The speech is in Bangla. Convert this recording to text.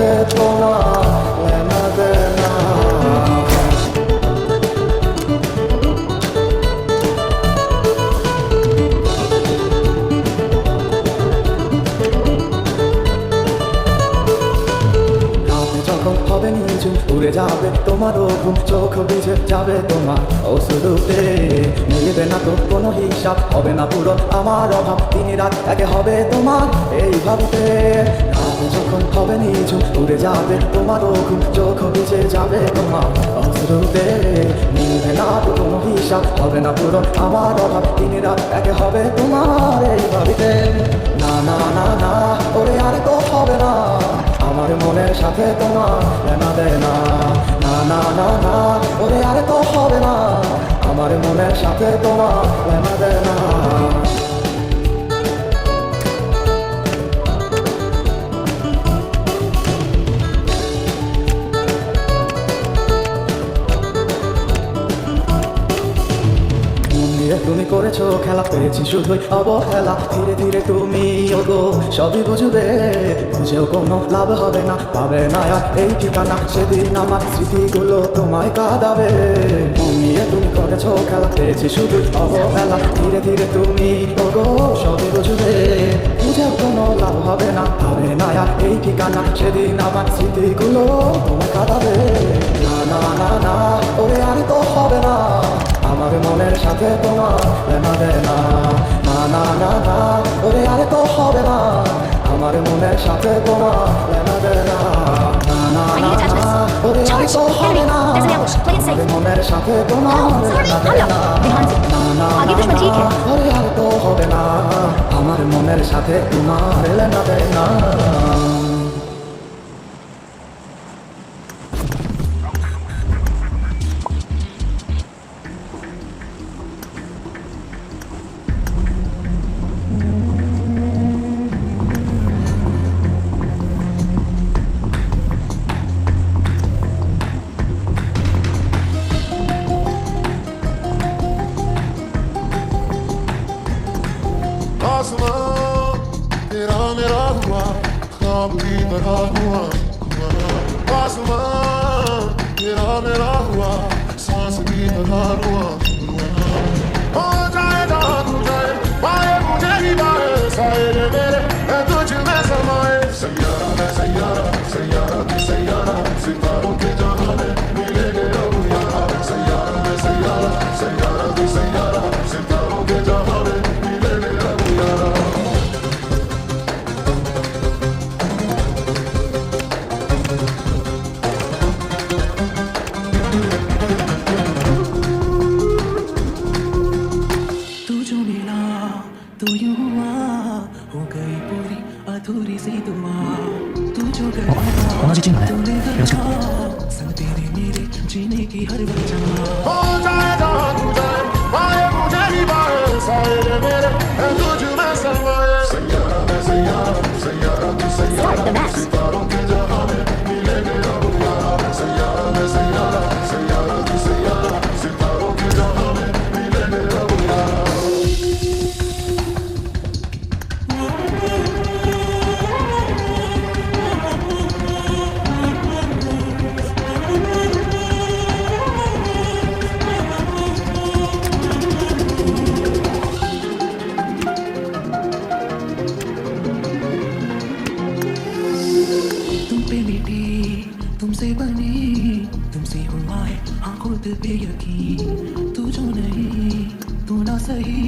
সাথে তোমার লেনা দেনা হবে নিঝুম উড়ে যাবে তোমারও ঘুম চোখ ভিজে যাবে তোমার অশ্রুতে মিলবে না তো কোনো হিসাব হবে না পুরো আমার অভাব দিন রাত একে হবে তোমার এই ভাবতে রাত যখন হবে নিঝুম উড়ে যাবে তোমারও ঘুম চোখ ভিজে যাবে তোমার অশ্রুতে মিলবে না তো কোনো হিসাব হবে না পুরো আমার অভাব দিন রাত একে হবে তোমার এই ভাবিতে না না না না ওরে আর তো হবে না আমার মনের সাথে তোমার লেনা দেনা না না না না ওরে আর তো হবে না আমার মনের সাথে তোমার লেনা দেনা তুমি করেছো খেলা পেয়েছি শুধুই অবহেলা ধীরে ধীরে তুমি ওগো সবই বুঝবে বুঝেও কোনো লাভ হবে না পাবে না আর এই ঠিকানা সেদিন আমার স্মৃতিগুলো তোমায় কাঁদাবে তুমি করেছো খেলা পেয়েছি শুধুই অবহেলা ধীরে ধীরে তুমি ওগো সবই বুঝবে বুঝেও কোনো লাভ হবে না পাবে না আর এই ঠিকানা সেদিন আমার স্মৃতিগুলো তোমায় কাঁদাবে না না না না ওরে আর তো হবে না আমার মনের সাথে তোমার লেনা দেনা না না না না ওরে আরে তো হবে না আমার মনের সাথে তোমার লেনা দেনা না না না না ওরে আরে তো হবে না আমার মনের সাথে তোমার লেনা দেনা না না না ওরে আরে তো হবে না আমার মনের সাথে তোমার লেনা দেনা आसमां तेरा मेरा हुआ ख्वाब की तरह हुआ आसमां तेरा मेरा हुआ सांस की तरह हुआ हो जाए जहाँ तू जाए पाए मुझे ही पाए साए मेरे मैं तुझ में समाए सैयारा है सैयारा सैयारा भी सैयारा सितारों के जहां में मिलेंगे अब यारा सैयारा है सैयारा सैयारा भी सैयारा सितारों के जहां में मिलेंगे अब यारा तू यूं हुआ हो गई पूरी अधूरी सी दुआ तू जो गया तूने गया संग तेरे मेरे जीने की हर वजह हो जाए जहाँ तू जाए पाए मुझे ही पाए साए मेरे मैं तुझ में समाए सैयारा है सैयारा सैयारा भी सैयारा सितारों के जहां में मिलेंगे अब यारा सैयारा है सैयारा सैयारा भी सैयारा सितारों के जहां में मिलेंगे अब यारा तुमसे बनी तुमसे हुआ है हाँ खुद पे यकीन तू जो नहीं तू ना सही